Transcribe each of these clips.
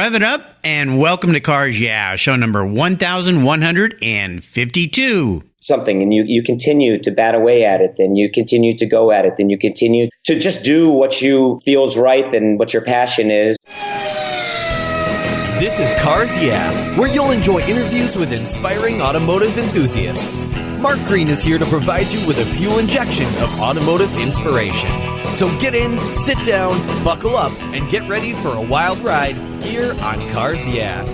Rev it up and welcome to Cars Yeah, show number 1152. Something and you continue to bat away at it and you continue to go at it and you continue to just do what you feels right and what your passion is. This is Cars Yeah, where you'll enjoy interviews with inspiring automotive enthusiasts. Mark Greene is here to provide you with a fuel injection of automotive inspiration. So get in, sit down, buckle up, and get ready for a wild ride here on Cars Yeah.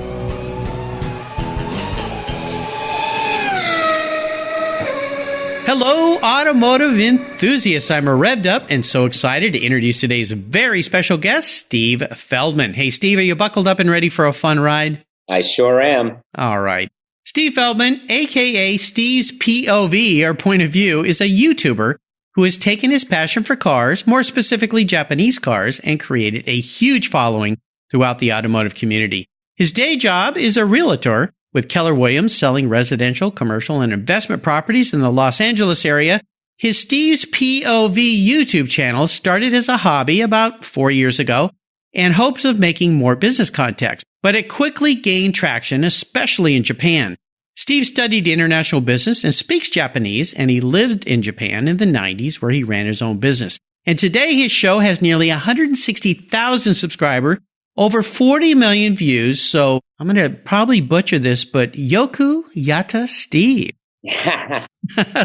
Hello, automotive enthusiasts. I'm revved up and so excited to introduce today's very special guest, Steve Feldman. Hey, Steve, are you buckled up and ready for a fun ride? I sure am. All right. Steve Feldman, a.k.a. Steve's POV, or point of view, is a YouTuber who has taken his passion for cars, more specifically Japanese cars, and created a huge following throughout the automotive community. His day job is a realtor with Keller Williams, selling residential, commercial, and investment properties in the Los Angeles area. His Steve's POV YouTube channel started as a hobby about 4 years ago in hopes of making more business contacts, but it quickly gained traction, especially in Japan. Steve studied international business and speaks Japanese, and he lived in Japan in the 90s where he ran his own business. And today his show has nearly 160,000 subscribers, over 40 million views. So I'm going to probably butcher this, but Yoku Yata Steve.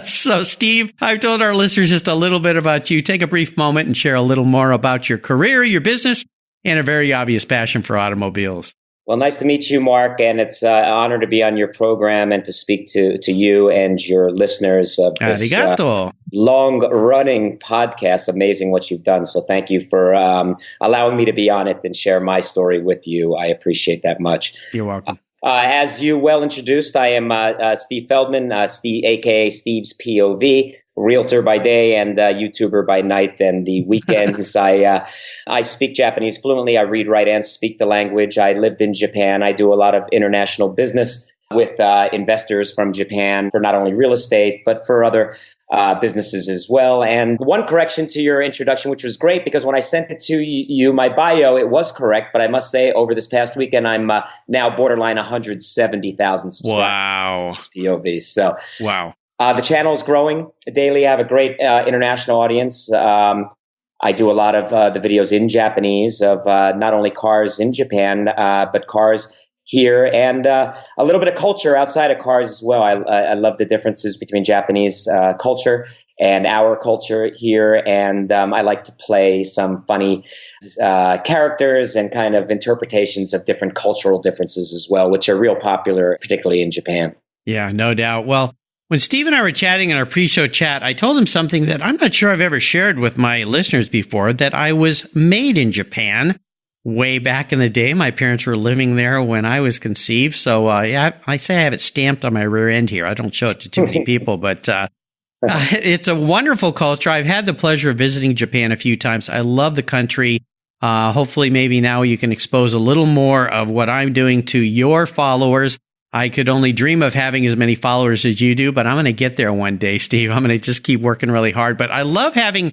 So Steve, I've told our listeners just a little bit about you. Take a brief moment and share a little more about your career, your business, and a very obvious passion for automobiles. Well, nice to meet you, Mark, and it's an honor to be on your program and to speak to you and your listeners of this long-running podcast. Amazing what you've done. So thank you for allowing me to be on it and share my story with you. I appreciate that much. You're welcome. As you well introduced, I am Steve Feldman, Steve, a.k.a. Steve's POV. Realtor by day and YouTuber by night. And the weekends, I speak Japanese fluently. I read, write, and speak the language. I lived in Japan. I do a lot of international business with investors from Japan for not only real estate, but for other businesses as well. And one correction to your introduction, which was great, because when I sent it to you, my bio, it was correct. But I must say, over this past weekend, I'm now borderline 170,000 subscribers. Wow. POV. So, wow. The channel is growing daily. I have a great international audience. I do a lot of the videos in Japanese of not only cars in Japan, but cars here and a little bit of culture outside of cars as well. I love the differences between Japanese culture and our culture here. And I like to play some funny characters and kind of interpretations of different cultural differences as well, which are real popular, particularly in Japan. Yeah, no doubt. Well, when Steve and I were chatting in our pre-show chat, I told him something that I'm not sure I've ever shared with my listeners before, that I was made in Japan way back in the day. My parents were living there when I was conceived. So, yeah, I say I have it stamped on my rear end here. I don't show it to too many people, but it's a wonderful culture. I've had the pleasure of visiting Japan a few times. I love the country. Hopefully, maybe now you can expose a little more of what I'm doing to your followers. I could only dream of having as many followers as you do, but I'm going to get there one day, Steve. I'm going to just keep working really hard. But I love having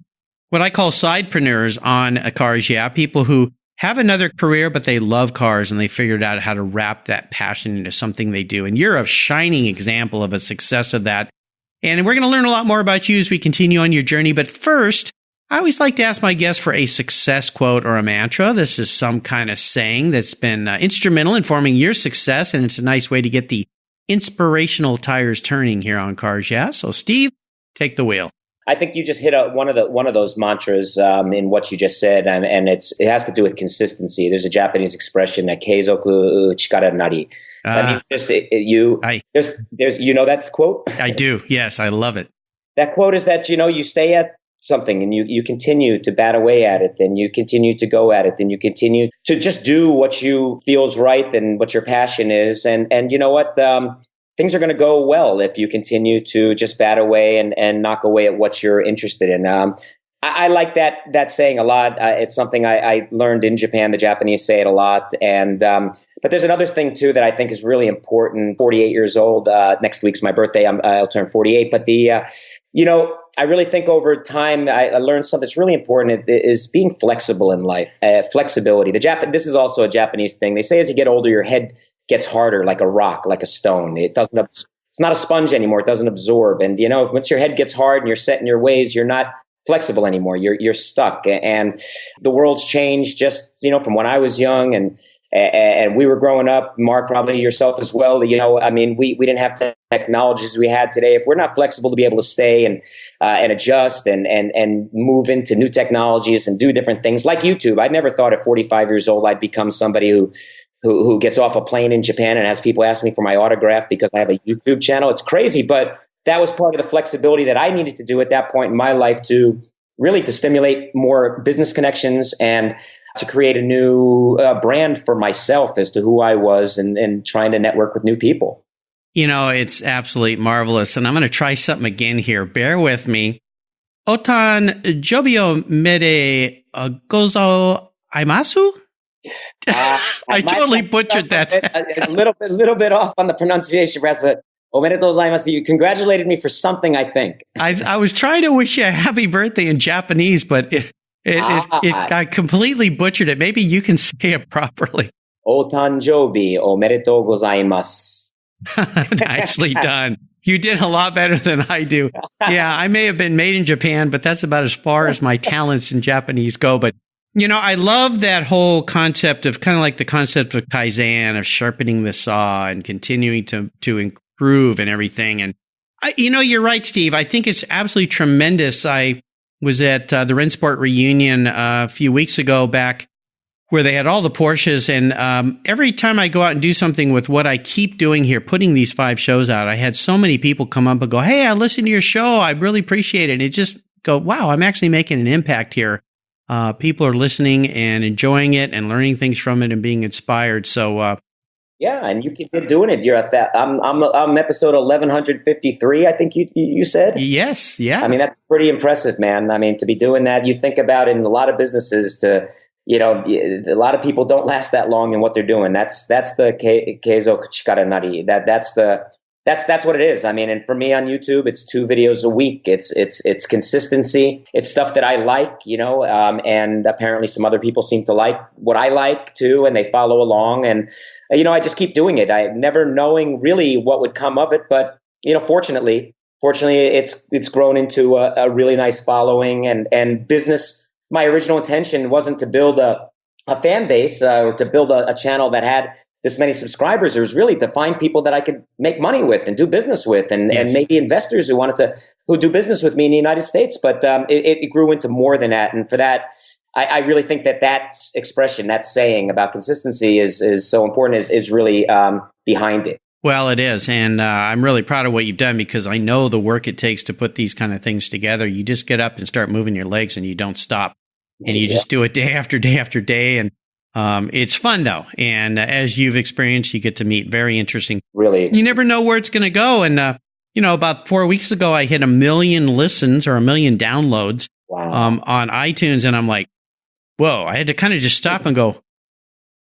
what I call sidepreneurs on Cars Yeah, people who have another career, but they love cars and they figured out how to wrap that passion into something they do. And you're a shining example of a success of that. And we're going to learn a lot more about you as we continue on your journey. But first, I always like to ask my guests for a success quote or a mantra. This is some kind of saying that's been instrumental in forming your success, and it's a nice way to get the inspirational tires turning here on Cars Yeah. So, Steve, take the wheel. I think you just hit one of those mantras in what you just said, and it has to do with consistency. There's a Japanese expression that keizoku chikara nari. That means just there's you know that quote? I do. Yes, I love it. That quote is that you stay at something and you continue to bat away at it and you continue to go at it and you continue to just do what you feels right and what your passion is. And you know what? Things are going to go well if you continue to just bat away and knock away at what you're interested in. I like that saying a lot. It's something I learned in Japan. The Japanese say it a lot. And but there's another thing, too, that I think is really important. 48 years old. Next week's my birthday. I'll turn 48. But I really think over time, I learned something that's really important is being flexible in life. Flexibility. This is also a Japanese thing. They say as you get older, your head gets harder, like a rock, like a stone. It's not a sponge anymore. It doesn't absorb. And, once your head gets hard and you're set in your ways, you're not flexible anymore. You're stuck. And the world's changed just, from when I was young and we were growing up, Mark, probably yourself as well. We didn't have technologies we had today. If we're not flexible to be able to stay and adjust and move into new technologies and do different things like YouTube. I never thought at 45 years old I'd become somebody who gets off a plane in Japan and has people ask me for my autograph because I have a YouTube channel. It's crazy, but that was part of the flexibility that I needed to do at that point in my life to stimulate more business connections and to create a new brand for myself as to who I was and trying to network with new people. It's absolutely marvelous. And I'm going to try something again here. Bear with me. Otan jobio mere gozo aimasu? I totally butchered that. A little bit off on the pronunciation, perhaps, but omedetou gozaimasu. You congratulated me for something, I think. I was trying to wish you a happy birthday in Japanese, but I completely butchered it. Maybe you can say it properly. Otanjobi omedetou gozaimasu. Nicely done. You did a lot better than I do. Yeah, I may have been made in Japan, but that's about as far as my talents in Japanese go. But, I love that whole concept of kind of like the concept of Kaizen, of sharpening the saw and continuing to improve and everything. And, you're right, Steve. I think it's absolutely tremendous. I was at the Rennsport reunion a few weeks ago back where they had all the Porsches. And every time I go out and do something with what I keep doing here, putting these 5 shows out, I had so many people come up and go, "Hey, I listened to your show. I really appreciate it." And it just go, wow, I'm actually making an impact here. People are listening and enjoying it and learning things from it and being inspired. So, yeah, and you keep doing it. You're at that. I'm episode 1153. I think you said. Yes. Yeah. I mean, that's pretty impressive, man. I mean, to be doing that, you think about it in a lot of businesses. A lot of people don't last that long in what they're doing. That's the keizo chikara nari. That's what it is. I mean, and for me on YouTube, it's 2 videos a week. It's consistency. It's stuff that I like, and apparently some other people seem to like what I like too, and they follow along. And, I just keep doing it. I never knowing really what would come of it. But, fortunately, it's grown into a really nice following and business. My original intention wasn't to build a fan base or to build a channel that had this many subscribers. It was really to find people that I could make money with and do business with, and maybe investors who do business with me in the United States. But it grew into more than that. And for that, I really think that expression, that saying about consistency is so important, is really behind it. Well, it is. And I'm really proud of what you've done because I know the work it takes to put these kind of things together. You just get up and start moving your legs and you don't stop. And you just do it day after day after day. And it's fun, though. And as you've experienced, you get to meet very interesting. Really. You never know where it's going to go. And, about 4 weeks ago, I hit 1 million listens or 1 million downloads on iTunes. And I'm like, whoa, I had to kind of just stop and go,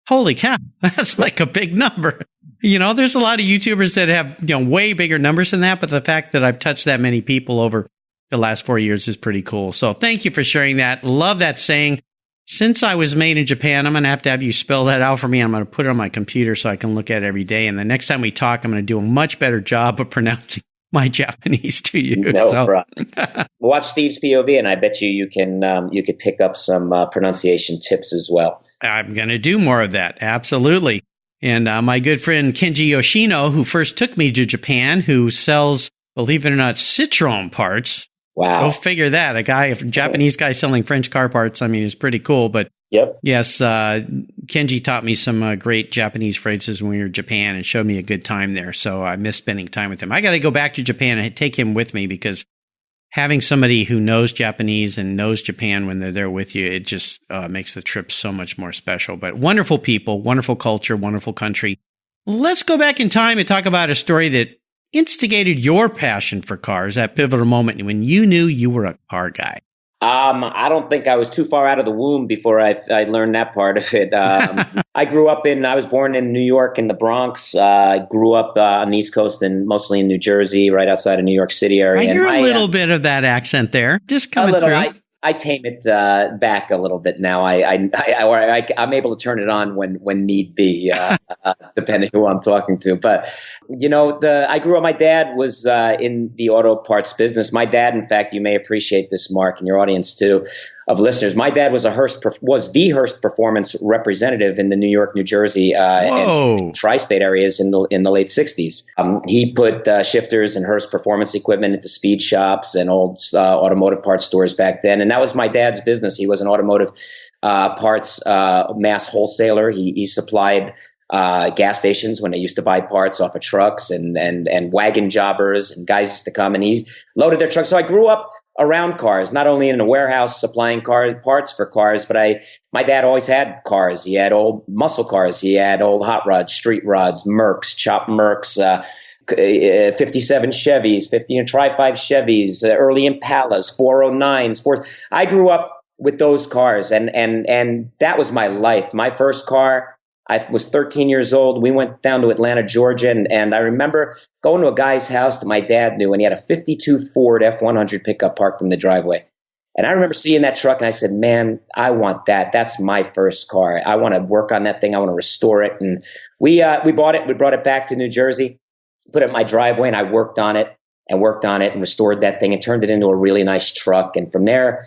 holy cow, that's like a big number. There's a lot of YouTubers that have, way bigger numbers than that. But the fact that I've touched that many people over the last 4 years is pretty cool. So thank you for sharing that. Love that saying. Since I was made in Japan, I'm going to have you spell that out for me. I'm going to put it on my computer so I can look at it every day. And the next time we talk, I'm going to do a much better job of pronouncing my Japanese to you. No problem. Watch Steve's POV, and I bet you could pick up some pronunciation tips as well. I'm going to do more of that. Absolutely. And my good friend Kenji Yoshino, who first took me to Japan, who sells, believe it or not, Citroen parts. Wow. Go figure that. A Japanese guy selling French car parts. I mean, it's pretty cool. But yes, Kenji taught me some great Japanese phrases when we were in Japan and showed me a good time there. So I miss spending time with him. I got to go back to Japan and take him with me because having somebody who knows Japanese and knows Japan when they're there with you, it just makes the trip so much more special. But wonderful people, wonderful culture, wonderful country. Let's go back in time and talk about a story that instigated your passion for cars, that pivotal moment when you knew you were a car guy. I don't think I was too far out of the womb before I learned that part of it. I was born in New York in the Bronx. I grew up on the East Coast and mostly in New Jersey, right outside of New York City area. I hear a little bit of that accent there, just coming through. I tame it back a little bit now. I'm able to turn it on when need be, depending who I'm talking to. But I grew up. My dad was in the auto parts business. My dad, in fact, you may appreciate this, Mark, and your audience too, of listeners. My dad was the Hearst Performance representative in the New York, New Jersey, and tri-state areas in the late '60s. He put shifters and Hearst Performance equipment into speed shops and old automotive parts stores back then, and that was my dad's business. He was an automotive parts mass wholesaler. He supplied gas stations when they used to buy parts off of trucks and wagon jobbers, and guys used to come and he loaded their trucks. So I grew up around cars, not only in a warehouse supplying parts for cars, but my dad always had cars. He had old muscle cars. He had old hot rods, street rods, Mercs, chopped Mercs, 57 Chevys, Tri-5 Chevys, early Impalas, 409s. I grew up with those cars, and that was my life. My first car, I was 13 years old. We went down to Atlanta, Georgia, and I remember going to a guy's house that my dad knew, and he had a 52 Ford F-100 pickup parked in the driveway. And I remember seeing that truck, and I said, man, I want that. That's my first car. I want to work on that thing. I want to restore it. And we bought it. We brought it back to New Jersey, put it in my driveway, and I worked on it and restored that thing and turned it into a really nice truck. And from there,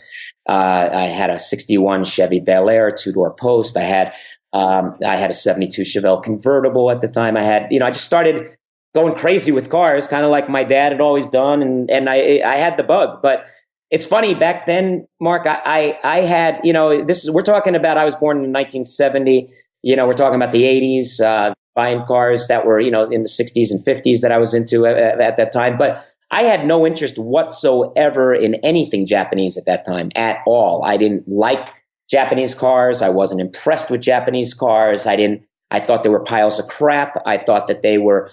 I had a 61 Chevy Bel Air, two-door post. I had a 72 Chevelle convertible at the time. I just started going crazy with cars, kind of like my dad had always done. And I had the bug. But it's funny, back then, Mark, I had, we're talking about, I was born in 1970. We're talking about the 80s, buying cars that were, in the 60s and 50s that I was into at that time. But I had no interest whatsoever in anything Japanese at that time at all. I didn't like Japanese cars. I wasn't impressed with Japanese cars. I thought they were piles of crap. I thought that they were,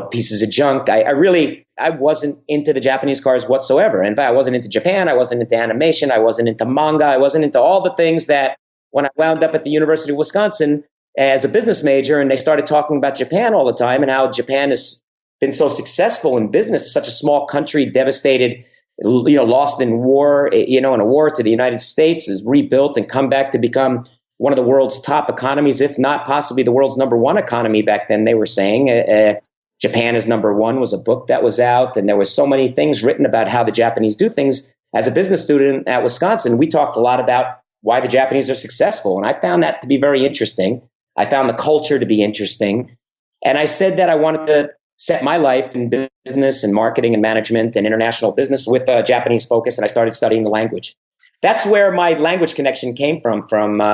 pieces of junk. I wasn't into the Japanese cars whatsoever. In fact, I wasn't into Japan. I wasn't into animation. I wasn't into manga. I wasn't into all the things that when I wound up at the University of Wisconsin as a business major, and they started talking about Japan all the time and how Japan has been so successful in business, such a small country, devastated, lost in war, in a war to the United States, is rebuilt and come back to become one of the world's top economies, if not possibly the world's number one economy back then, they were saying. Japan is number one was a book that was out, and there was so many things written about how the Japanese do things. As a business student at Wisconsin, we talked a lot about why the Japanese are successful, and I found that to be very interesting. I found the culture to be interesting. And I said that I wanted to set my life in business and marketing and management and international business with a Japanese focus, and I started studying the language. That's where my language connection came from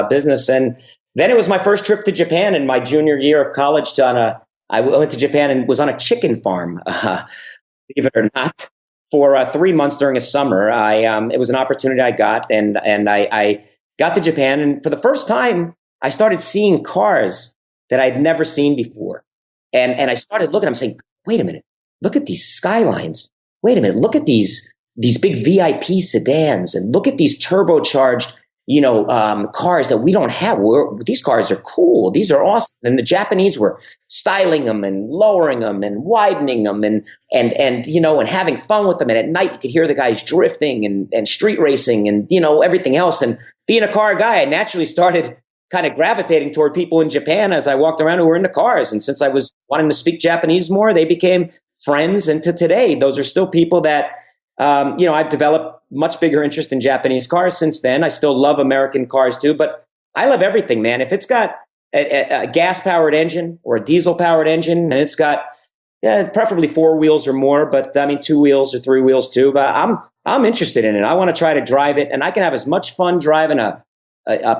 business. And then it was my first trip to Japan in my junior year of college. I went to Japan and was on a chicken farm, believe it or not, for 3 months during a summer. It was an opportunity I got, and I got to Japan, and for the first time, I started seeing cars that I'd never seen before. And I started looking, I'm saying, wait a minute, look at these Skylines. Wait a minute, look at these big VIP sedans, and look at these turbocharged, cars that we don't have. These cars are cool. These are awesome. And the Japanese were styling them and lowering them and widening them and having fun with them. And at night you could hear the guys drifting and street racing and, everything else. And being a car guy, I naturally started kind of gravitating toward people in Japan as I walked around who were into cars. And since I was wanting to speak Japanese more, they became friends. And to today, those are still people that, I've developed much bigger interest in Japanese cars since then. I still love American cars too, but I love everything, man. If it's got a gas-powered engine or a diesel-powered engine, and it's got preferably 4 wheels or more, but 2 wheels or 3 wheels too. But I'm interested in it. I want to try to drive it, and I can have as much fun driving a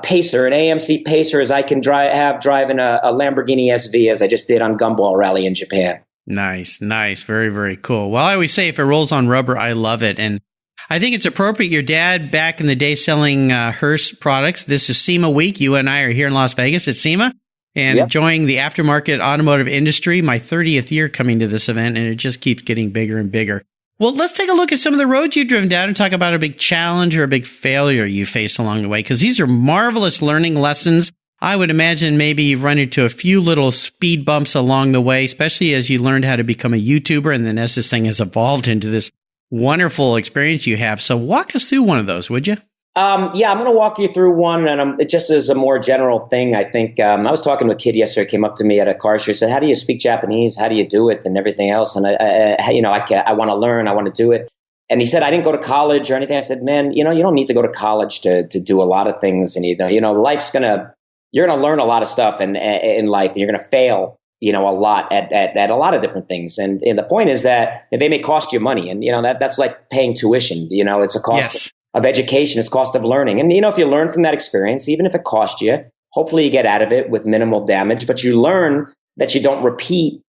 Pacer, an AMC Pacer, as I can have driving a Lamborghini SV, as I just did on Gumball Rally in Japan. Nice. Very, very cool. Well, I always say if it rolls on rubber, I love it. And I think it's appropriate. Your dad, back in the day, selling Hearst products. This is SEMA week. You and I are here in Las Vegas at SEMA and enjoying the aftermarket automotive industry. My 30th year coming to this event, and it just keeps getting bigger and bigger. Well, let's take a look at some of the roads you've driven down and talk about a big challenge or a big failure you faced along the way, because these are marvelous learning lessons. I would imagine maybe you've run into a few little speed bumps along the way, especially as you learned how to become a YouTuber, and then as this thing has evolved into this wonderful experience you have. So walk us through one of those, would you? Yeah, I'm going to walk you through one, and just as a more general thing, I think I was talking to a kid yesterday, came up to me at a car show, said, "How do you speak Japanese? How do you do it?" and everything else. And I want to learn, I want to do it. And he said, "I didn't go to college or anything." I said, "Man, you don't need to go to college to do a lot of things, and you're gonna learn a lot of stuff in life, and you're gonna fail, a lot at a lot of different things. And the point is that they may cost you money, and that's like paying tuition. It's a cost." Yes. Of education, it's cost of learning. And, if you learn from that experience, even if it cost you, hopefully you get out of it with minimal damage, but you learn that you don't repeat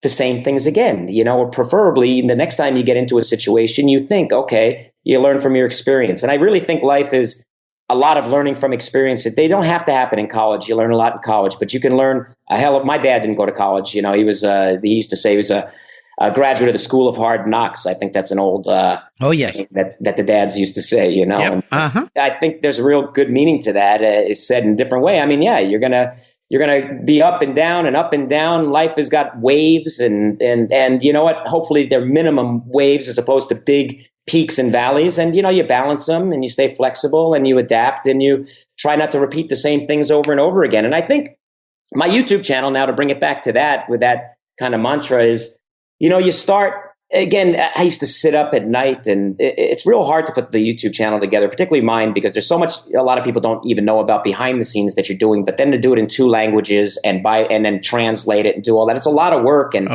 the same things again, or preferably the next time you get into a situation, you think, okay, you learn from your experience. And I really think life is a lot of learning from experience. They don't have to happen in college. You learn a lot in college, but you can learn my dad didn't go to college. He used to say he was a graduate of the School of Hard Knocks. I think that's an old saying that the dads used to say, Yep. Uh-huh. I think there's a real good meaning to that. It's said in a different way. I mean, yeah, you're gonna be up and down and up and down. Life has got waves and you know what? Hopefully they're minimum waves as opposed to big peaks and valleys. And, you balance them and you stay flexible and you adapt and you try not to repeat the same things over and over again. And I think my YouTube channel, now to bring it back to that with that kind of mantra, is, you start, again, I used to sit up at night, and it's real hard to put the YouTube channel together, particularly mine, because there's so much a lot of people don't even know about behind the scenes that you're doing, but then to do it in 2 languages and then translate it and do all that, it's a lot of work. And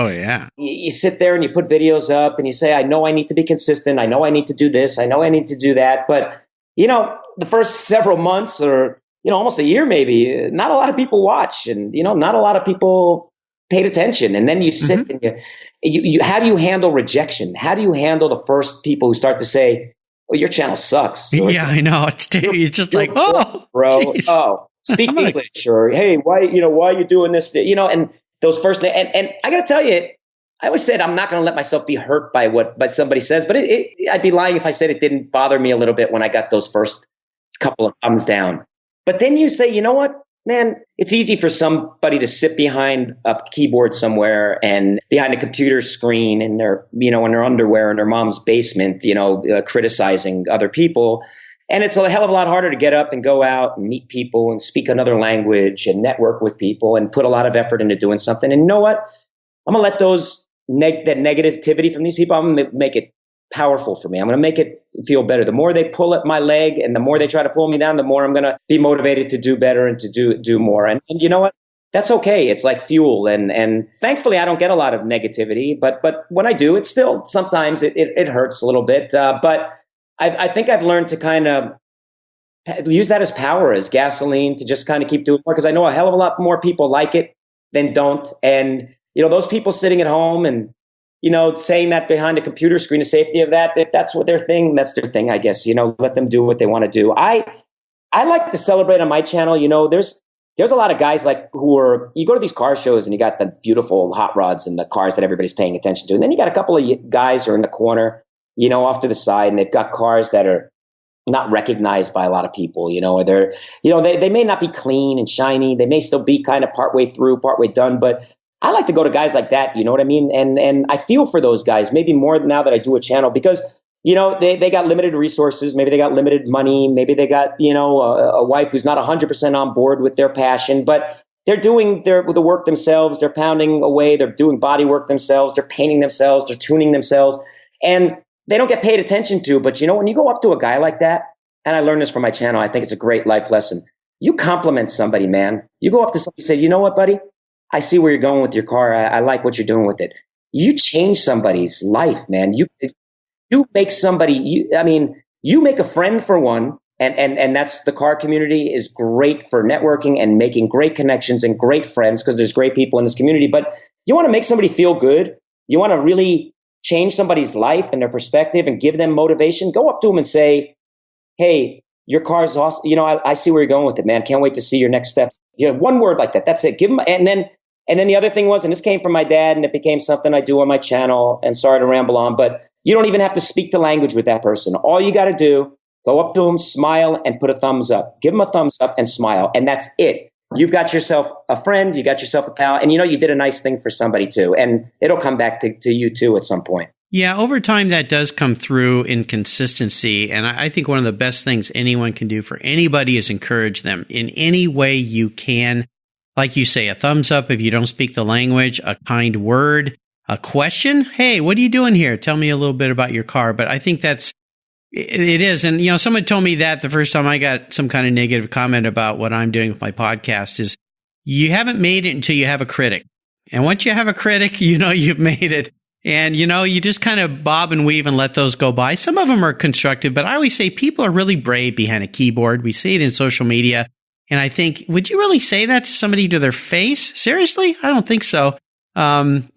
you sit there and you put videos up and you say, I know I need to be consistent. I know I need to do this. I know I need to do that. But, the first several months or, almost a year, maybe, not a lot of people watch, and, not a lot of people paid attention. And then you sit and you how do you handle rejection? How do you handle the first people who start to say, "Well, your channel sucks"? Or, yeah, I know. It's just like, oh, bro, geez. Speak English, or hey, why are you doing this? And those first and I got to tell you, I always said I'm not going to let myself be hurt by what somebody says, but I'd be lying if I said it didn't bother me a little bit when I got those first couple of thumbs down. But then you say, you know what? Man, it's easy for somebody to sit behind a keyboard somewhere and behind a computer screen in their, in their underwear in their mom's basement, criticizing other people. And it's a hell of a lot harder to get up and go out and meet people and speak another language and network with people and put a lot of effort into doing something. And you know what? I'm going to let that negativity from these people, I'm going to make it powerful for me. I'm going to make it feel better. The more they pull at my leg and the more they try to pull me down, the more I'm going to be motivated to do better and to do more. And you know what? That's okay. It's like fuel. And thankfully, I don't get a lot of negativity. But when I do, it's still sometimes it hurts a little bit. But I think I've learned to kind of use that as power, as gasoline, to just kind of keep doing more, because I know a hell of a lot more people like it than don't. And, those people sitting at home and saying that behind a computer screen, the safety of that, if that's what their thing, that's their thing, I guess. Let them do what they want to do. I like to celebrate on my channel. There's a lot of guys you go to these car shows and you got the beautiful hot rods and the cars that everybody's paying attention to. And then you got a couple of guys who are in the corner, off to the side, and they've got cars that are not recognized by a lot of people, or they're, they may not be clean and shiny. They may still be kind of partway through, partway done, but I like to go to guys like that, you know what I mean? And I feel for those guys, maybe more now that I do a channel, because, they got limited resources. Maybe they got limited money. Maybe they got, a wife who's not 100% on board with their passion, but they're doing the work themselves. They're pounding away. They're doing body work themselves. They're painting themselves. They're tuning themselves. And they don't get paid attention to. But, when you go up to a guy like that, and I learned this from my channel, I think it's a great life lesson. You compliment somebody, man. You go up to somebody and say, you know what, buddy? I see where you're going with your car. I like what you're doing with it. You change somebody's life, man. You make somebody, you make a friend for one. And that's the car community is great for networking and making great connections and great friends, because there's great people in this community. But you want to make somebody feel good. You want to really change somebody's life and their perspective and give them motivation. Go up to them and say, hey, your car's awesome. I see where you're going with it, man. Can't wait to see your next steps. One word like that. That's it. Give them, and then the other thing was, and this came from my dad, and it became something I do on my channel, and sorry to ramble on, but You don't even have to speak the language with that person. All you got to do, go up to them, smile, and put a thumbs up. Give them a thumbs up and smile, and that's it. You've got yourself a friend, you got yourself a pal, and you did a nice thing for somebody too, and it'll come back to you too at some point. Yeah, over time that does come through in consistency, and I think one of the best things anyone can do for anybody is encourage them in any way you can. Like you say, a thumbs up if you don't speak the language, a kind word, a question. Hey, what are you doing here? Tell me a little bit about your car. But I think it is. And, someone told me that the first time I got some kind of negative comment about what I'm doing with my podcast is you haven't made it until you have a critic. And once you have a critic, you've made it. And, you just kind of bob and weave and let those go by. Some of them are constructive, but I always say people are really brave behind a keyboard. We see it in social media. And I think, would you really say that to somebody to their face? Seriously? I don't think so. And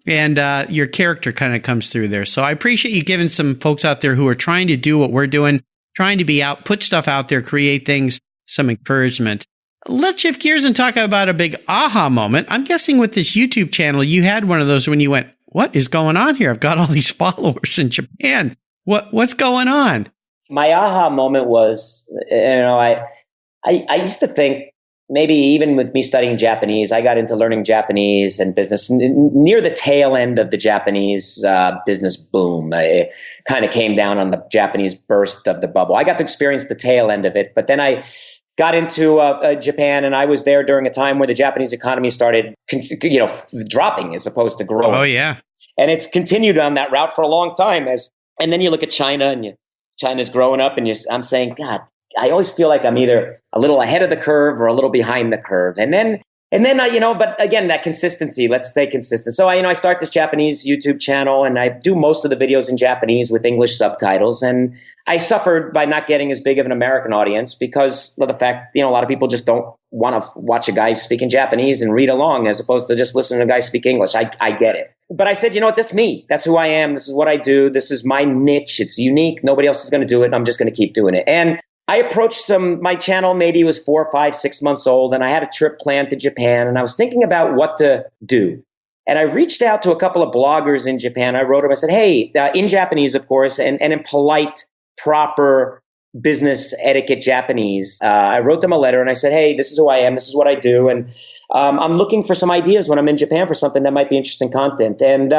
your character kind of comes through there. So I appreciate you giving some folks out there who are trying to do what we're doing, trying to be out, put stuff out there, create things, some encouragement. Let's shift gears and talk about a big aha moment. I'm guessing with this YouTube channel, you had one of those when you went, what is going on here? I've got all these followers in Japan. What's going on? My aha moment was, I used to think, maybe even with me studying Japanese, I got into learning Japanese and business near the tail end of the Japanese business boom. It kind of came down on the Japanese burst of the bubble. I got to experience the tail end of it, but then I got into Japan, and I was there during a time where the Japanese economy started, dropping as opposed to growing. Oh, yeah. And it's continued on that route for a long time. And then you look at China, and China's growing up, and I'm saying, God, I always feel like I'm either a little ahead of the curve or a little behind the curve. And then, but again, that consistency, let's stay consistent. So I start this Japanese YouTube channel, and I do most of the videos in Japanese with English subtitles. And I suffered by not getting as big of an American audience because of the fact, a lot of people just don't want to watch a guy speaking Japanese and read along as opposed to just listening to a guy speak English. I get it. But I said, what, that's me. That's who I am. This is what I do. This is my niche. It's unique. Nobody else is going to do it. And I'm just going to keep doing it. And I approached my channel, maybe it was 4, 5, 6 months old, and I had a trip planned to Japan, and I was thinking about what to do. And I reached out to a couple of bloggers in Japan. I wrote them, I said, hey, in Japanese, of course, and in polite, proper business etiquette Japanese. I wrote them a letter, and I said, hey, this is who I am. This is what I do. And I'm looking for some ideas when I'm in Japan for something that might be interesting content. And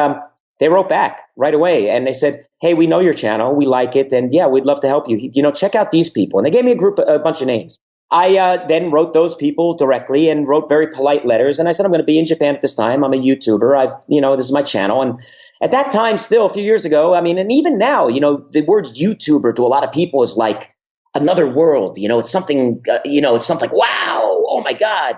they wrote back right away, and they said, hey, we know your channel. We like it. And yeah, we'd love to help you. Check out these people. And they gave me a bunch of names. I then wrote those people directly and wrote very polite letters. And I said, I'm going to be in Japan at this time. I'm a YouTuber. This is my channel. And at that time, still a few years ago, and even now, the word YouTuber to a lot of people is like another world. It's something, it's something like, wow, oh my God,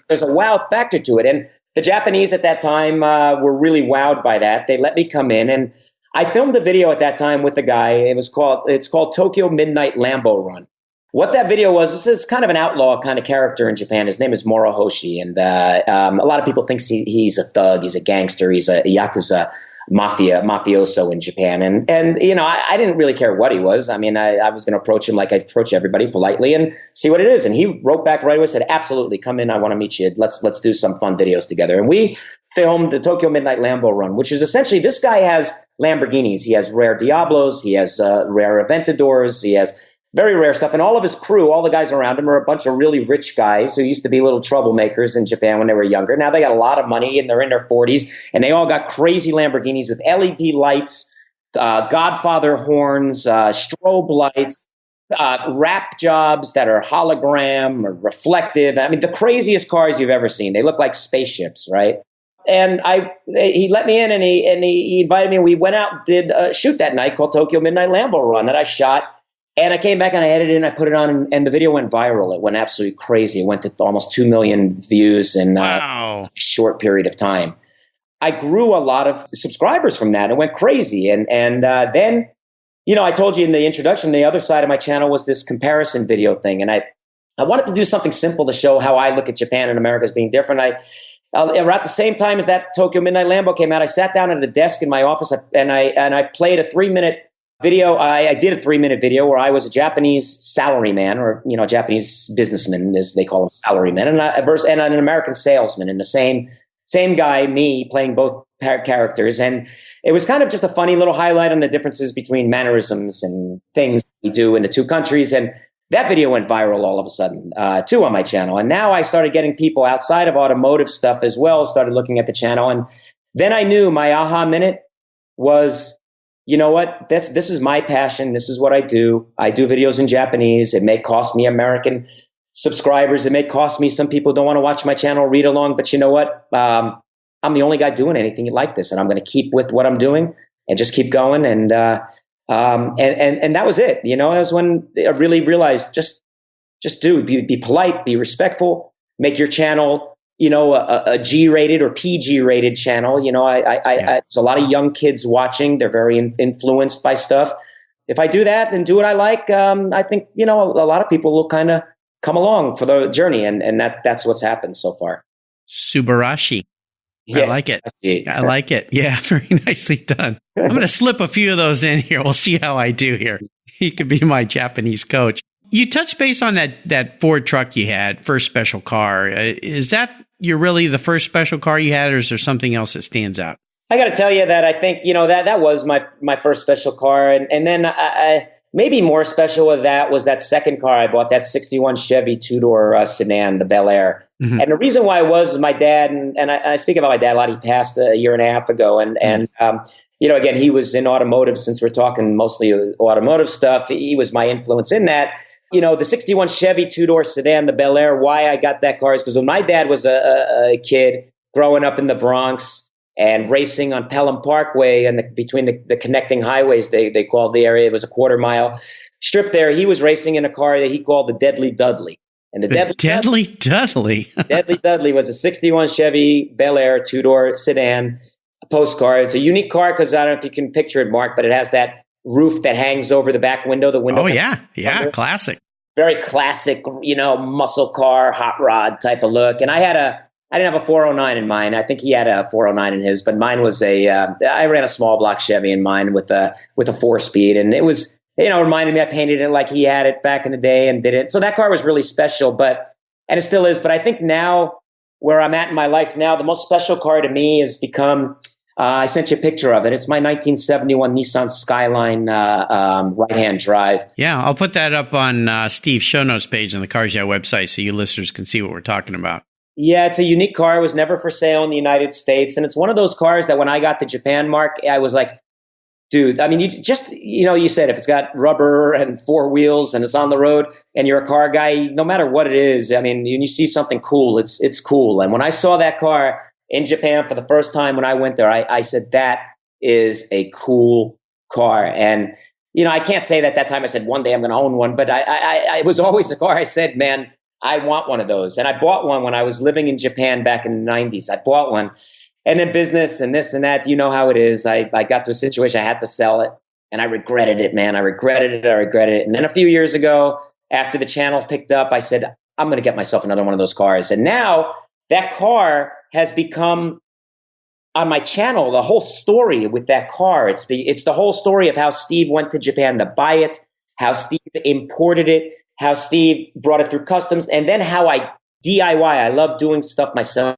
there's a wow factor to it. And the Japanese at that time were really wowed by that. They let me come in, and I filmed a video at that time with the guy. It's called Tokyo Midnight Lambo Run. What that video was, this is kind of an outlaw kind of character in Japan. His name is Morohoshi, and a lot of people think he's a thug, he's a gangster, he's a Yakuza mafioso in Japan. And I didn't really care what he was. I was going to approach him like I approach everybody, politely, and see what it is. And he wrote back right away, said, absolutely, come in, I want to meet you. Let's do some fun videos together. And we filmed the Tokyo Midnight Lambo Run, which is essentially, this guy has Lamborghinis, he has rare Diablos, he has rare Aventadors, he has very rare stuff. And all of his crew, all the guys around him, are a bunch of really rich guys who used to be little troublemakers in Japan when they were younger. Now they got a lot of money, and they're in their 40s, and they all got crazy Lamborghinis with LED lights, Godfather horns, strobe lights, wrap jobs that are hologram or reflective. The craziest cars you've ever seen. They look like spaceships, right? And he let me in, and he invited me, and we went out and did a shoot that night called Tokyo Midnight Lambo Run that I shot. And I came back and I edited it and I put it on, and the video went viral. It went absolutely crazy. It went to almost 2 million views in a short period of time. I grew a lot of subscribers from that. It went crazy. And then, I told you in the introduction, the other side of my channel was this comparison video thing. And I wanted to do something simple to show how I look at Japan and America as being different. Around the same time as that Tokyo Midnight Lambo came out, I sat down at a desk in my office and I played a 3-minute video. I did a 3-minute video where I was a Japanese salaryman, or Japanese businessman, as they call them, salaryman, and an American salesman, and the same guy, me, playing both characters. And it was kind of just a funny little highlight on the differences between mannerisms and things we do in the two countries. And that video went viral all of a sudden, too, on my channel. And now I started getting people outside of automotive stuff as well, started looking at the channel. And then I knew my aha minute was, you know what, this is my passion. This is what I do. I do videos in Japanese. It may cost me American subscribers. It may cost me, some people don't want to watch my channel, read along. But you know what? I'm the only guy doing anything like this. And I'm going to keep with what I'm doing and just keep going. And that was it. You know, that was when I really realized just be polite, be respectful, make your channel, you know, a G-rated or PG-rated channel. You know, there's a lot of young kids watching. They're very influenced by stuff. If I do that and do what I like, I think, you know, a lot of people will kind of come along for the journey. And that's what's happened so far. Subarashi. Yes. I like it. I like it. Yeah, very nicely done. I'm going to slip a few of those in here. We'll see how I do here. You could be my Japanese coach. You touched base on that Ford truck you had, first special car. Is that really the first special car you had, or is there something else that stands out? I got to tell you that I think, you know, that was my first special car. And then maybe more special with that was that second car I bought, that 61 Chevy two-door sedan, the Bel Air. Mm-hmm. And the reason why was my dad, and I speak about my dad a lot, he passed a year and a half ago. And you know, again, he was in automotive, since we're talking mostly automotive stuff. He was my influence in that. You know, the 61 Chevy two-door sedan, the Bel Air, why I got that car is because when my dad was a kid growing up in the Bronx, and racing on Pelham Parkway and between the connecting highways, they called the area. It was a quarter-mile strip there. He was racing in a car that he called the Deadly Dudley. And the Deadly Dudley Deadly Dudley was a 61 Chevy Bel Air two-door sedan, a postcard. It's a unique car because I don't know if you can picture it, Mark, but it has that roof that hangs over the back window. The window. Oh, yeah. Yeah, classic. Very classic, you know, muscle car, hot rod type of look. And I didn't have a 409 in mine. I think he had a 409 in his, but mine was I ran a small block Chevy in mine with a 4-speed. And it was, you know, reminded me, I painted it like he had it back in the day and did it. So that car was really special, and it still is. But I think now, where I'm at in my life now, the most special car to me has become, I sent you a picture of it. It's my 1971 Nissan Skyline right-hand drive. Yeah, I'll put that up on Steve's show notes page on the Cars Yeah website so you listeners can see what we're talking about. Yeah, it's a unique car. It was never for sale in the United States. And it's one of those cars that when I got to Japan, Mark, I was like, dude, I mean, you said if it's got rubber and 4 wheels and it's on the road and you're a car guy, no matter what it is, I mean, when you see something cool, it's cool. And when I saw that car in Japan for the first time when I went there, I said, that is a cool car. And, you know, I can't say that time I said one day I'm going to own one, but it was always a car I said, man, I want one of those. And I bought one when I was living in Japan back in the 90s. I bought one. And in business and this and that, you know how it is. I got to a situation I had to sell it. And I regretted it, man. I regretted it. And then a few years ago, after the channel picked up, I said, I'm going to get myself another one of those cars. And now that car has become, on my channel, the whole story with that car. It's the whole story of how Steve went to Japan to buy it, how Steve imported it, how Steve brought it through customs, and then how I DIY. I love doing stuff myself,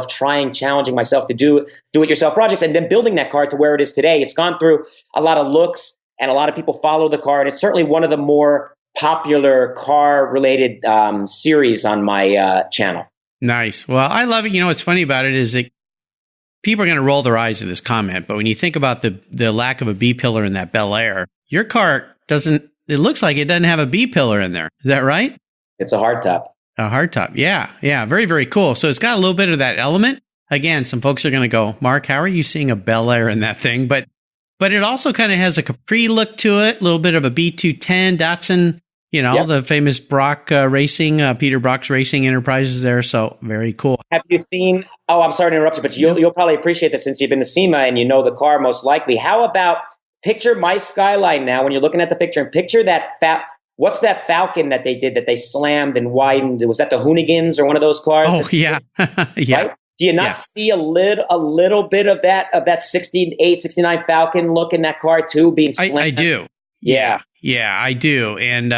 challenging myself to do it yourself projects, and then building that car to where it is today. It's gone through a lot of looks, and a lot of people follow the car, and it's certainly one of the more popular car-related series on my channel. Nice. Well, I love it. You know, what's funny about it is that people are going to roll their eyes at this comment, but when you think about the lack of a B-pillar in that Bel Air, your car doesn't. It looks like it doesn't have a B-pillar in there. Is that right? It's a hardtop. A hardtop. Yeah. Yeah. Very, very cool. So it's got a little bit of that element. Again, some folks are going to go, Mark, how are you seeing a Bel Air in that thing? But it also kind of has a Capri look to it, a little bit of a B210 Datsun, you know, the famous Brock Racing, Peter Brock's Racing Enterprises there. So very cool. Have you seen, I'm sorry to interrupt you, but you'll probably appreciate this since you've been to SEMA and you know the car most likely. How about picture my Skyline now when you're looking at the picture and picture that what's that Falcon that they did that they slammed and widened? Was that the Hoonigans or one of those cars? Oh, yeah. Yeah. Right? Do you not see a little bit of that 68, 69 Falcon look in that car too being slammed? I do. Yeah. Yeah, I do. And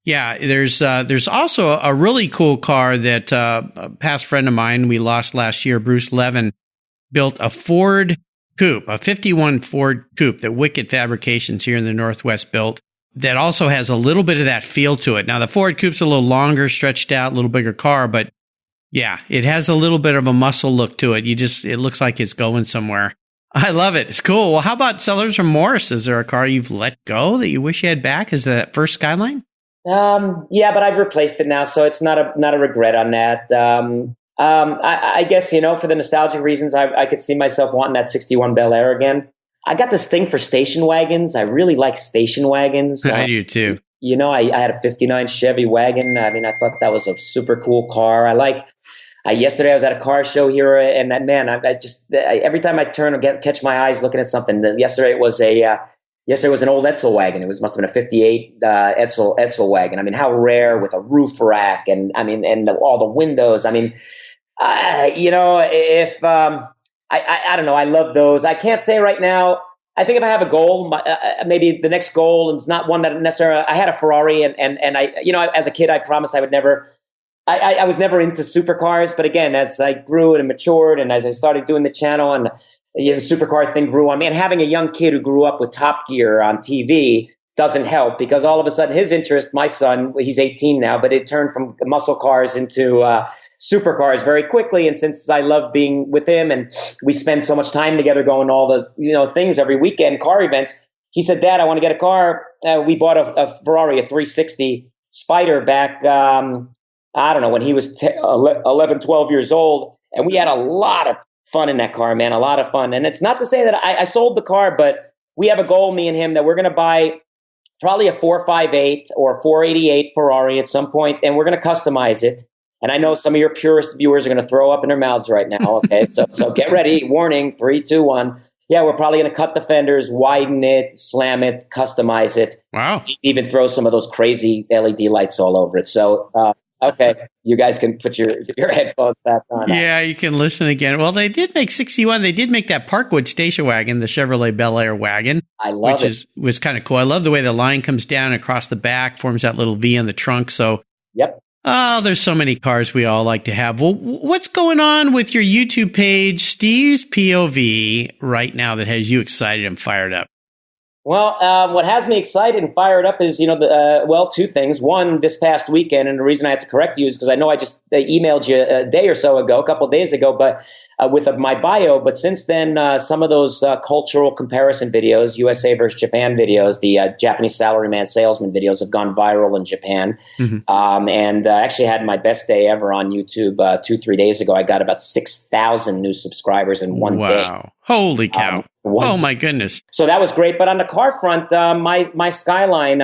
there's also a really cool car that a past friend of mine we lost last year, Bruce Levin, built a Ford coupe, a 51 Ford coupe that Wicked Fabrications here in the Northwest built that also has a little bit of that feel to it. Now, the Ford coupe's a little longer, stretched out, a little bigger car, but yeah, it has a little bit of a muscle look to it. It looks like it's going somewhere. I love it. It's cool. Well, how about Sellers or Morse? Is there a car you've let go that you wish you had back? Is that first Skyline? Yeah, but I've replaced it now, so it's not a regret on that. I guess, for the nostalgic reasons, I could see myself wanting that 61 Bel Air again. I got this thing for station wagons. I really like station wagons. I do too. I had a 59 Chevy wagon. I mean, I thought that was a super cool car. Yesterday I was at a car show here, and man, every time I turn and catch my eyes looking at something. Yesterday it was an old Edsel wagon. Must have been a 58 Edsel wagon. I mean, how rare, with a roof rack and all the windows. I mean, I don't know. I love those. I can't say right now. I think if I have a goal, maybe the next goal is not one that necessarily. I had a Ferrari, and I, as a kid, I promised I would never. I was never into supercars, but again, as I grew and matured, and as I started doing the channel, and the supercar thing grew on me, and having a young kid who grew up with Top Gear on TV doesn't help, because all of a sudden his interest, my son, he's 18 now, but it turned from muscle cars into supercars very quickly. And since I love being with him, and we spend so much time together going to all the things every weekend, car events, he said, "Dad, I want to get a car." We bought a Ferrari, a 360 Spider back. I don't know, when he was 11, 12 years old. And we had a lot of fun in that car, man, a lot of fun. And it's not to say that I sold the car, but we have a goal, me and him, that we're going to buy probably a 458 or 488 Ferrari at some point, and we're going to customize it. And I know some of your purist viewers are going to throw up in their mouths right now. Okay, so get ready. Warning, 3, 2, 1. Yeah, we're probably going to cut the fenders, widen it, slam it, customize it. Wow. Even throw some of those crazy LED lights all over it. So, okay, you guys can put your headphones back on. Yeah, you can listen again. Well, they did make 61. They did make that Parkwood station wagon, the Chevrolet Bel Air wagon. I love it. Was kind of cool. I love the way the line comes down across the back, forms that little V on the trunk. So, yep. Oh, there's so many cars we all like to have. Well, what's going on with your YouTube page, Steve's POV, right now that has you excited and fired up? Well, what has me excited and fired up is, two things. One, this past weekend, and the reason I had to correct you is because I know I just emailed you a day or so ago, a couple of days ago, but with my bio. But since then, some of those cultural comparison videos, USA versus Japan videos, the Japanese salaryman salesman videos have gone viral in Japan. Mm-hmm. And I actually had my best day ever on YouTube 2-3 days ago. I got about 6,000 new subscribers in one day. Wow. Holy cow. Oh, my goodness. So that was great. But on the car front, my Skyline,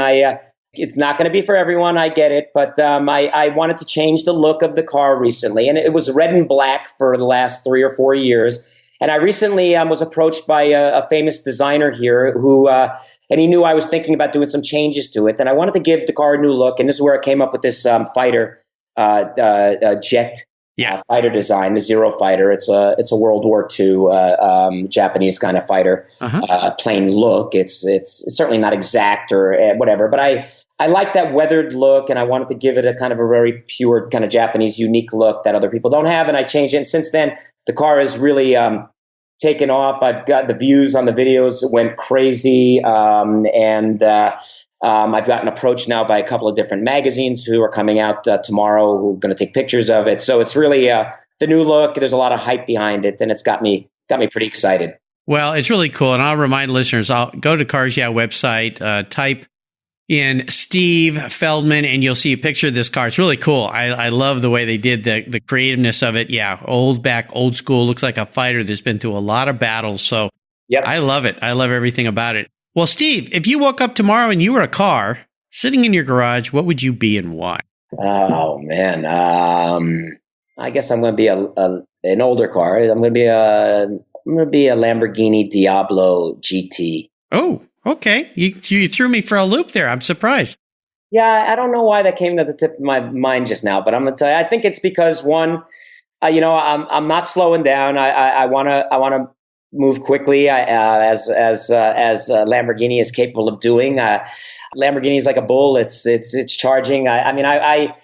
it's not going to be for everyone. I get it. But I wanted to change the look of the car recently. And it was red and black for the last 3 or 4 years. And I recently was approached by a famous designer here who, and he knew I was thinking about doing some changes to it. And I wanted to give the car a new look. And this is where I came up with this fighter jet. Yeah, fighter design, the Zero Fighter. It's a World War II Japanese kind of fighter. Plain look. It's certainly not exact or whatever, but I like that weathered look, and I wanted to give it a kind of a very pure kind of Japanese unique look that other people don't have, and I changed it. And since then, the car has really taken off. I've got the views on the videos went crazy, and I've gotten approached now by a couple of different magazines who are coming out tomorrow who are going to take pictures of it. So it's really the new look. There's a lot of hype behind it, and it's got me pretty excited. Well, it's really cool. And I'll remind listeners, I'll go to Cars Yeah website, type in Steve Feldman, and you'll see a picture of this car. It's really cool. I love the way they did the creativeness of it. Yeah, old school, looks like a fighter that's been through a lot of battles. So yep. I love it. I love everything about it. Well, Steve, if you woke up tomorrow and you were a car sitting in your garage, what would you be and why? Oh, man. I guess I'm going to be an older car. I'm going to be a Lamborghini Diablo GT. Oh, okay. You threw me for a loop there. I'm surprised. Yeah, I don't know why that came to the tip of my mind just now, but I'm going to tell you, I think it's because one, I'm not slowing down. I want to move quickly, as Lamborghini is capable of doing. Lamborghini is like a bull. It's charging. I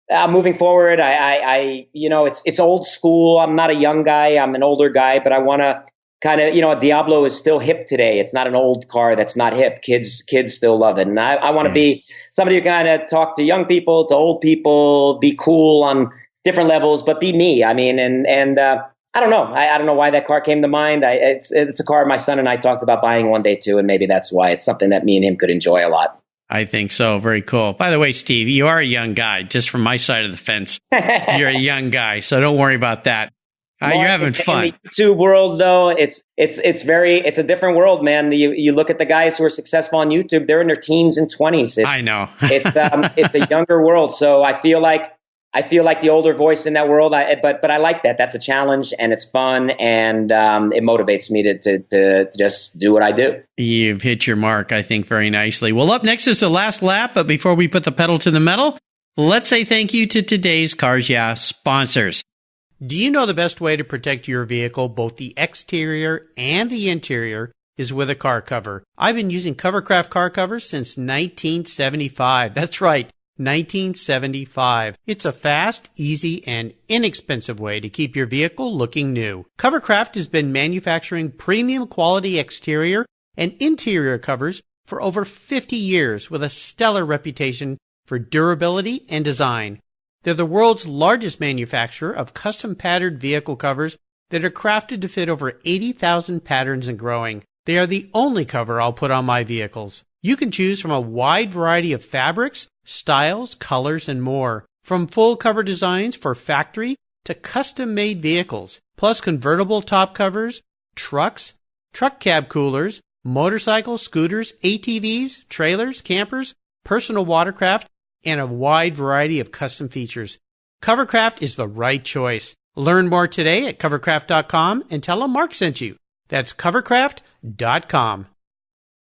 Moving forward, it's old school. I'm not a young guy. I'm an older guy, but I want to kind of, a Diablo is still hip today. It's not an old car that's not hip. Kids still love it. And I want to be somebody who kind of talk to young people, to old people, be cool on different levels, but be me. I mean, and I don't know. I don't know why that car came to mind. It's a car my son and I talked about buying one day too, and maybe that's why. It's something that me and him could enjoy a lot. I think so. Very cool. By the way, Steve, you are a young guy. Just from my side of the fence, you're a young guy, so don't worry about that. You're having fun. In the YouTube world, though, it's a different world, man. You look at the guys who are successful on YouTube; they're in their teens and 20s. I know. It's a younger world, so I feel like the older voice in that world. But I like that. That's a challenge, and it's fun, and it motivates me to just do what I do. You've hit your mark, I think, very nicely. Well, up next is the last lap, but before we put the pedal to the metal, let's say thank you to today's Cars Yeah sponsors. Do you know the best way to protect your vehicle, both the exterior and the interior, is with a car cover? I've been using Covercraft car covers since 1975. That's right, 1975. It's a fast, easy, and inexpensive way to keep your vehicle looking new. Covercraft has been manufacturing premium quality exterior and interior covers for over 50 years with a stellar reputation for durability and design. They're the world's largest manufacturer of custom patterned vehicle covers that are crafted to fit over 80,000 patterns and growing. They are the only cover I'll put on my vehicles. You can choose from a wide variety of fabrics, styles, colors, and more. From full cover designs for factory to custom-made vehicles, plus convertible top covers, trucks, truck cab coolers, motorcycles, scooters, ATVs, trailers, campers, personal watercraft, and a wide variety of custom features. Covercraft is the right choice. Learn more today at covercraft.com and tell them Mark sent you. That's covercraft.com.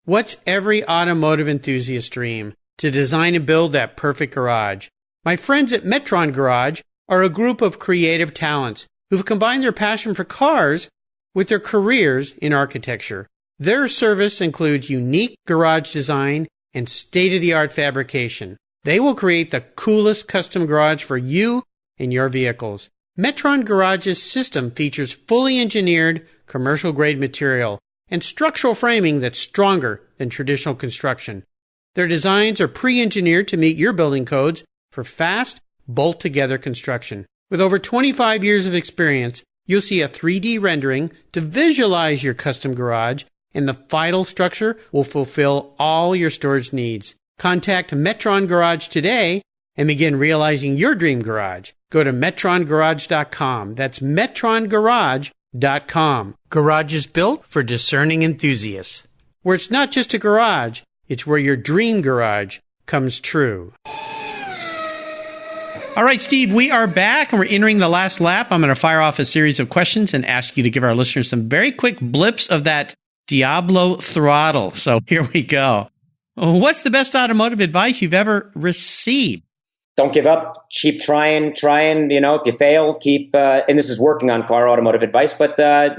What's every automotive enthusiast's dream? To design and build that perfect garage. My friends at Metron Garage are a group of creative talents who've combined their passion for cars with their careers in architecture. Their service includes unique garage design and state-of-the-art fabrication. They will create the coolest custom garage for you and your vehicles. Metron Garage's system features fully engineered commercial-grade material and structural framing that's stronger than traditional construction. Their designs are pre-engineered to meet your building codes for fast, bolt-together construction. With over 25 years of experience, you'll see a 3D rendering to visualize your custom garage, and the final structure will fulfill all your storage needs. Contact Metron Garage today and begin realizing your dream garage. Go to metrongarage.com. That's metrongarage.com. Garage is built for discerning enthusiasts. Where it's not just a garage, it's where your dream garage comes true. All right, Steve, we are back and we're entering the last lap. I'm going to fire off a series of questions and ask you to give our listeners some very quick blips of that Diablo throttle. So here we go. What's the best automotive advice you've ever received? Don't give up. Keep trying. If you fail, keep, and this is working on car automotive advice, but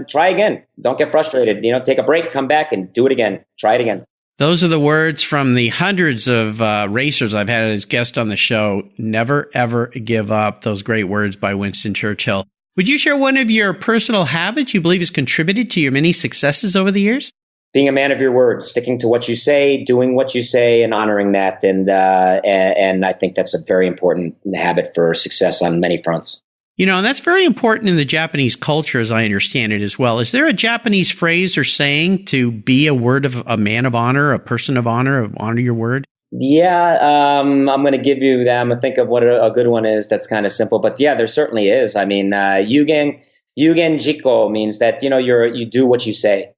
try again. Don't get frustrated. Take a break, come back and do it again. Try it again. Those are the words from the hundreds of racers I've had as guests on the show. Never, ever give up. Those great words by Winston Churchill. Would you share one of your personal habits you believe has contributed to your many successes over the years? Being a man of your word, sticking to what you say, doing what you say, and honoring that. And I think that's a very important habit for success on many fronts. And that's very important in the Japanese culture, as I understand it as well. Is there a Japanese phrase or saying to be a man of honor, a person of honor your word? Yeah, I'm going to give you that. I'm going to think of what a good one is that's kind of simple. But yeah, there certainly is. I mean, yugen jiko means that, you do what you say.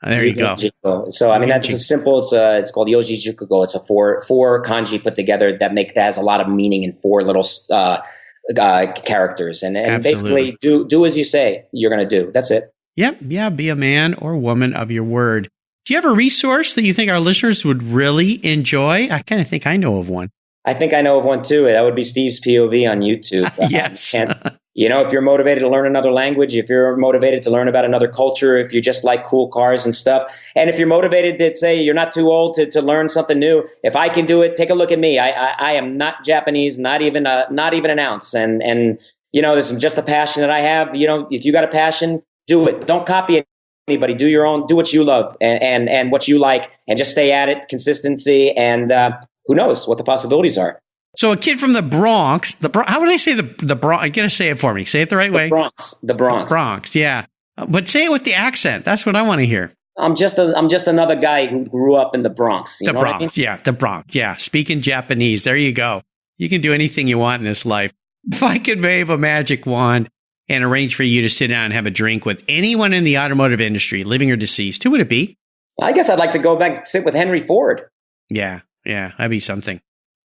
There you go. So, I mean, that's just simple. It's called Yoji Jukugo. It's a four kanji put together that has a lot of meaning in four little characters. And basically do as you say you're going to do. That's it. Yep. Yeah. Be a man or woman of your word. Do you have a resource that you think our listeners would really enjoy? I kind of think I know of one. I think I know of one too. That would be Steve's POV on YouTube. Yes. If you're motivated to learn another language, if you're motivated to learn about another culture, if you just like cool cars and stuff, and if you're motivated to say you're not too old to learn something new, if I can do it, take a look at me. I am not Japanese, not even an ounce. And this is just a passion that I have. If you got a passion, do it. Don't copy anybody. Do your own. Do what you love and what you like, and just stay at it. Consistency, and who knows what the possibilities are. So a kid from the Bronx, how would I say the Bronx? I gotta say it for me. Say it the right way. The Bronx. Yeah. But say it with the accent. That's what I want to hear. I'm just another guy who grew up in the Bronx. The Bronx. Yeah. The Bronx. Yeah. Speaking Japanese. There you go. You can do anything you want in this life. If I could wave a magic wand and arrange for you to sit down and have a drink with anyone in the automotive industry, living or deceased, who would it be? I guess I'd like to go back and sit with Henry Ford. Yeah. That'd be something.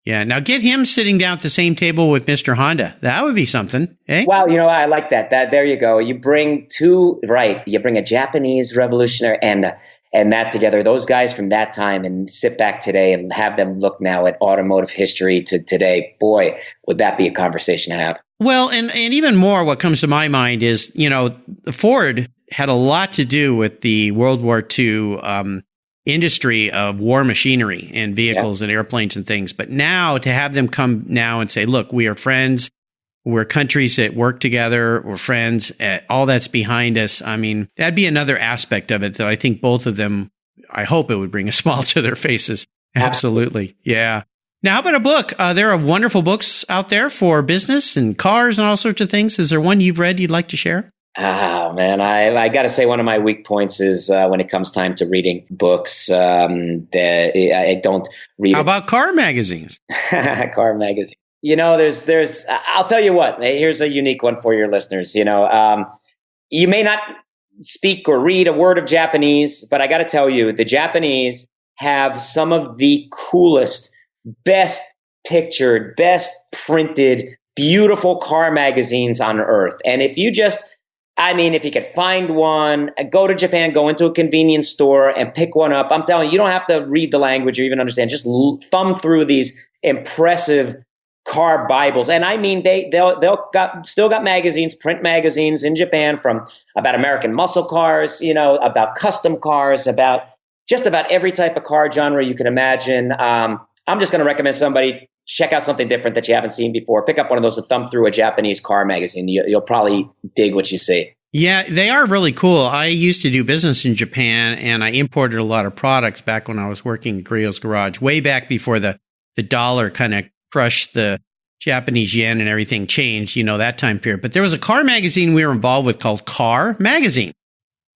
Yeah. Now get him sitting down at the same table with Mr. Honda. That would be something. Eh? Well, I like that. There you go. You bring you bring a Japanese revolutionary and that together, those guys from that time, and sit back today and have them look now at automotive history to today. Boy, would that be a conversation to have. Well, and even more, what comes to my mind is, Ford had a lot to do with the World War II industry of war machinery and vehicles and airplanes and things. But now to have them come now and say, look, we are friends. We're countries that work together. We're friends. All that's behind us. I mean, that'd be another aspect of it that I think both of them, I hope it would bring a smile to their faces. Absolutely. Yeah. Now, how about a book? There are wonderful books out there for business and cars and all sorts of things. Is there one you've read you'd like to share? Oh, man, I got to say one of my weak points is when it comes time to reading books, that I don't read. How about car magazines? Car magazine. There's. I'll tell you what. Here's a unique one for your listeners. You may not speak or read a word of Japanese, but I got to tell you, the Japanese have some of the coolest, best pictured, best printed, beautiful car magazines on earth. And if you could find one, go to Japan, go into a convenience store and pick one up. I'm telling you, you don't have to read the language or even understand. Just thumb through these impressive car Bibles. And I mean, they'll still got magazines, print magazines in Japan about American muscle cars, about custom cars, about just about every type of car genre you can imagine. I'm just going to recommend somebody check out something different that you haven't seen before. Pick up one of those and thumb through a Japanese car magazine. You'll probably dig what you see. Yeah, they are really cool. I used to do business in Japan, and I imported a lot of products back when I was working at Griot's Garage, way back before the dollar kind of crushed the Japanese yen and everything changed, that time period. But there was a car magazine we were involved with called Car Magazine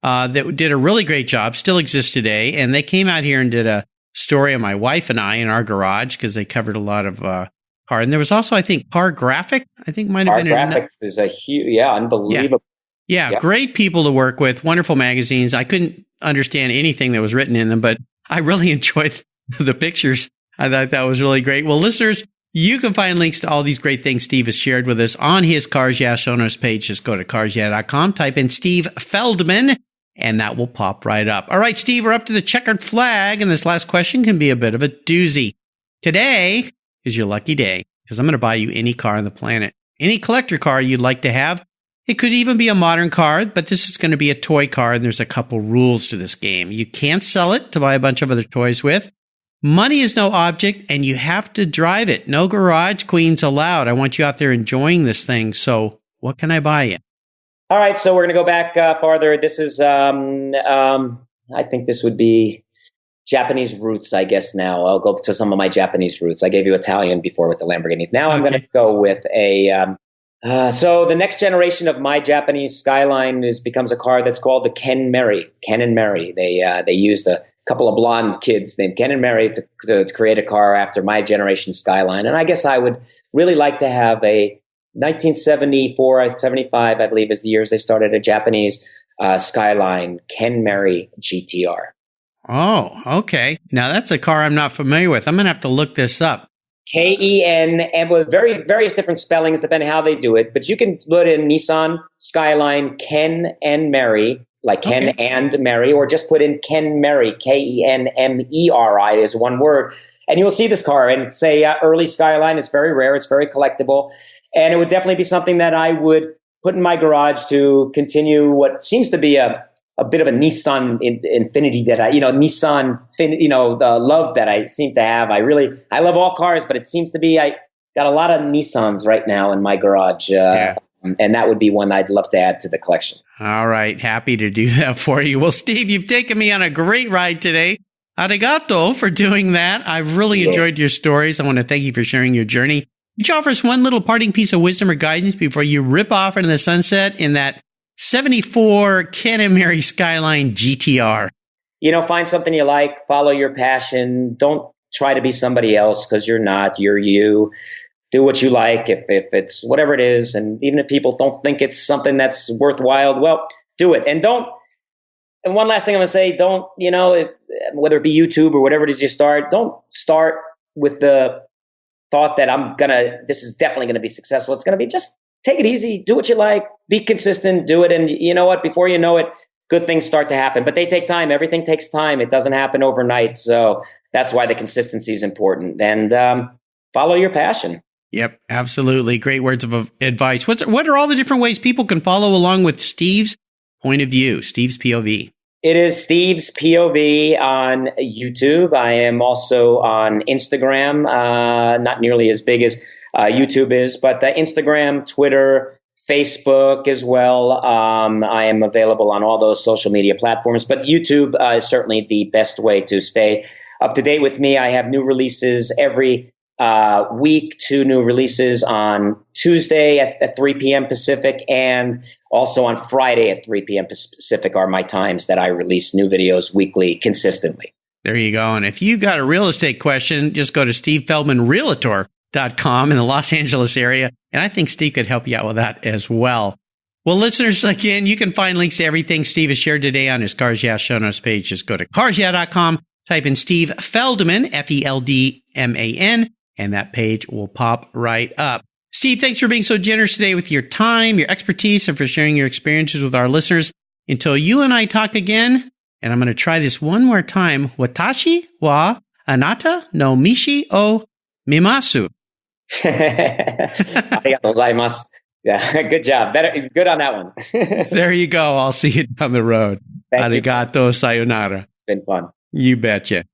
that did a really great job, still exists today. And they came out here and did a story of my wife and I in our garage because they covered a lot of car. And there was also, I think, Car Graphic. I think might have been. Car Graphics is a huge, unbelievable. Yeah, great people to work with, wonderful magazines. I couldn't understand anything that was written in them, but I really enjoyed the pictures. I thought that was really great. Well, listeners, you can find links to all these great things Steve has shared with us on his Cars Yeah show notes page. Just go to carsyeah.com, type in Steve Feldman, and that will pop right up. All right, Steve, we're up to the checkered flag, and this last question can be a bit of a doozy. Today is your lucky day because I'm going to buy you any car on the planet, any collector car you'd like to have. It could even be a modern car, but this is going to be a toy car, and there's a couple rules to this game. You can't sell it to buy a bunch of other toys with. Money is no object, and you have to drive it. No garage queens allowed. I want you out there enjoying this thing. So what can I buy you? All right, so we're going to go back farther. This is, I think this would be Japanese roots, I guess now. I'll go to some of my Japanese roots. I gave you Italian before with the Lamborghini. Now I'm going to go with so the next generation of my Japanese Skyline becomes a car that's called the Ken and Mary. They used a couple of blonde kids named Ken and Mary to create a car after my generation Skyline. And I guess I would really like to have a 1974, 75, I believe is the years they started, a Japanese Skyline Ken Mary GTR. Oh, okay. Now that's a car I'm not familiar with. I'm going to have to look this up. Ken, and with various different spellings depending how they do it. But you can put in Nissan Skyline Ken and Mary like Ken and Mary, or just put in Ken Mary, Kenmeri is one word, and you'll see this car. And it's a early Skyline. It's very rare. It's very collectible. And it would definitely be something that I would put in my garage to continue what seems to be a bit of a Nissan infinity that the love that I seem to have. I love all cars, but it seems to be, I got a lot of Nissans right now in my garage. And that would be one I'd love to add to the collection. All right. Happy to do that for you. Well, Steve, you've taken me on a great ride today. Arigato for doing that. I've really enjoyed your stories. I want to thank you for sharing your journey. Would you offer us one little parting piece of wisdom or guidance before you rip off into the sunset in that 74 Ken and Mary Skyline GTR? Find something you like, follow your passion. Don't try to be somebody else, because you're not. You're you. Do what you like, if it's whatever it is. And even if people don't think it's something that's worthwhile, well, do it. And one last thing I'm going to say, whether it be YouTube or whatever it is you start, don't start with the thought that this is definitely going to be successful. It's going to be just take it easy, do what you like, be consistent, do it. And you know what? Before you know it, good things start to happen. But they take time. Everything takes time. It doesn't happen overnight. So that's why the consistency is important. And follow your passion. Yep, absolutely. Great words of advice. What are all the different ways people can follow along with Steve's point of view, Steve's POV? It is Steve's POV on YouTube. I am also on Instagram, not nearly as big as YouTube is, but Instagram, Twitter, Facebook as well. I am available on all those social media platforms, but YouTube is certainly the best way to stay up to date with me. I have new releases every week, 2 new releases on Tuesday at 3 p.m. Pacific, and also on Friday at 3 p.m. Pacific are my times that I release new videos weekly consistently. There you go. And if you got a real estate question, just go to stevefeldmanrealtor.com in the Los Angeles area. And I think Steve could help you out with that as well. Well, listeners, again, you can find links to everything Steve has shared today on his Cars Yeah show notes page. Just go to carsyeah.com, type in Steve Feldman, Feldman, and that page will pop right up. Steve, thanks for being so generous today with your time, your expertise, and for sharing your experiences with our listeners. Until you and I talk again, and I'm going to try this one more time. Watashi wa anata no mishi o mimasu. Arigatou gozaimasu. Yeah, good job. Good on that one. There you go. I'll see you down the road. Arigato sayonara. It's been fun. You betcha.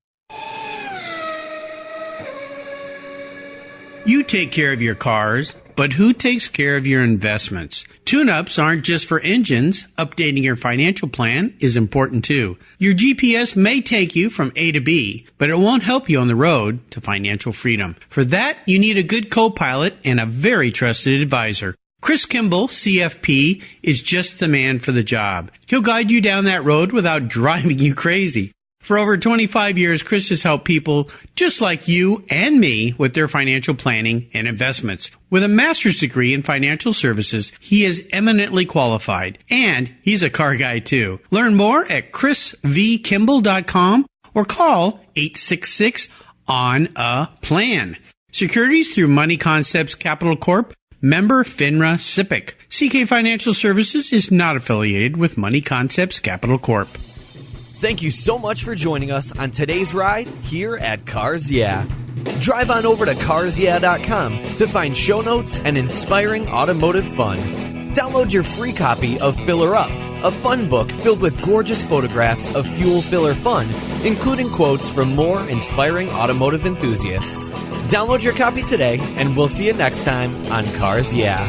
You take care of your cars, but who takes care of your investments? Tune-ups aren't just for engines. Updating your financial plan is important too. Your GPS may take you from A to B, but it won't help you on the road to financial freedom. For that, you need a good co-pilot and a very trusted advisor. Chris Kimball, CFP, is just the man for the job. He'll guide you down that road without driving you crazy. For over 25 years, Chris has helped people just like you and me with their financial planning and investments. With a master's degree in financial services, he is eminently qualified, and he's a car guy too. Learn more at chrisvkimball.com or call 866-ON-A-PLAN. Securities through Money Concepts Capital Corp. Member FINRA SIPC. CK Financial Services is not affiliated with Money Concepts Capital Corp. Thank you so much for joining us on today's ride here at Cars Yeah. Drive on over to carsyeah.com to find show notes and inspiring automotive fun. Download your free copy of Filler Up, a fun book filled with gorgeous photographs of fuel filler fun, including quotes from more inspiring automotive enthusiasts. Download your copy today, and we'll see you next time on Cars Yeah.